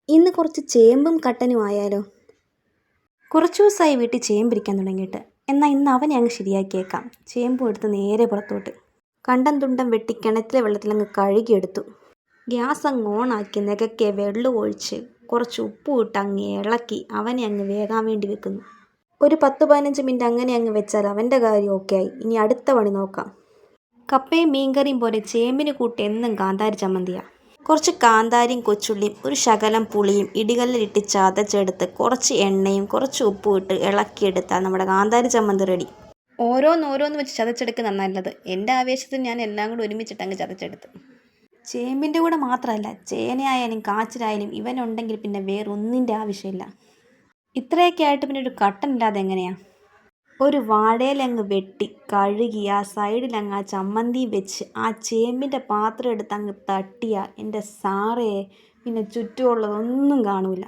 ഇന്ന് കുറച്ച് ചേമ്പും കട്ടനും ആയാലോ? കുറച്ച് ദിവസമായി വീട്ടിൽ ചേമ്പിരിക്കാൻ തുടങ്ങിയിട്ട്. എന്നാൽ ഇന്ന് അവനെ അങ്ങ് ശരിയാക്കിയേക്കാം. ചേമ്പും എടുത്ത് നേരെ പുറത്തോട്ട് കണ്ടം തുണ്ടം വെട്ടി കിണറ്റിലെ വെള്ളത്തിലങ്ങ് കഴുകിയെടുത്തു. ഗ്യാസ് അങ്ങ് ഓണാക്കി നികക്കെ വെള്ളം ഒഴിച്ച് കുറച്ച് ഉപ്പും ഇട്ട് അങ്ങ് ഇളക്കി അവനെ അങ്ങ് വേകാൻ വേണ്ടി വെക്കുന്നു. ഒരു 10-15 മിനിറ്റ് അങ്ങനെ അങ്ങ് വെച്ചാൽ അവൻ്റെ കാര്യം ഓക്കെ ആയി. ഇനി അടുത്ത പണി നോക്കാം. കപ്പയും മീൻകറിയും പോലെ ചേമ്പിന് കൂട്ട് എന്നും കാന്താരി ചമ്മന്തിയാണ്. കുറച്ച് കാന്താരിയും കൊച്ചുള്ളിയും ഒരു ശകലം പുളിയും ഇടികല്ലിലിട്ട് ചതച്ചെടുത്ത് കുറച്ച് എണ്ണയും കുറച്ച് ഉപ്പും ഇട്ട് ഇളക്കിയെടുത്താൽ നമ്മുടെ കാന്താരി ചമ്മന്തി റെഡി. ഓരോന്നോരോന്ന് വെച്ച് ചതച്ചെടുക്കുന്ന നല്ലത്. എൻ്റെ ആവേശത്തിൽ ഞാൻ എല്ലാം കൂടി ഒരുമിച്ചിട്ട് അങ്ങ് ചതച്ചെടുത്ത്. ചേമ്പിൻ്റെ കൂടെ മാത്രമല്ല, ചേനയായാലും കാച്ചിലായാലും ഇവനുണ്ടെങ്കിൽ പിന്നെ വേറൊന്നിൻ്റെ ആവശ്യമില്ല. ഇത്രയൊക്കെ ആയിട്ട് പിന്നെ ഒരു കട്ടൻ ഇല്ലാതെ എങ്ങനെയാണ്? ഒരു വാഴയിലങ്ങ് വെട്ടി കഴുകി ആ സൈഡിലങ്ങ് ആ ചമ്മന്തിയും വെച്ച് ആ ചേമ്പിൻ്റെ പാത്രം എടുത്ത് അങ്ങ് തട്ടിയാൽ എൻ്റെ സാറേ പിന്നെ ചുറ്റുമുള്ളതൊന്നും കാണൂല.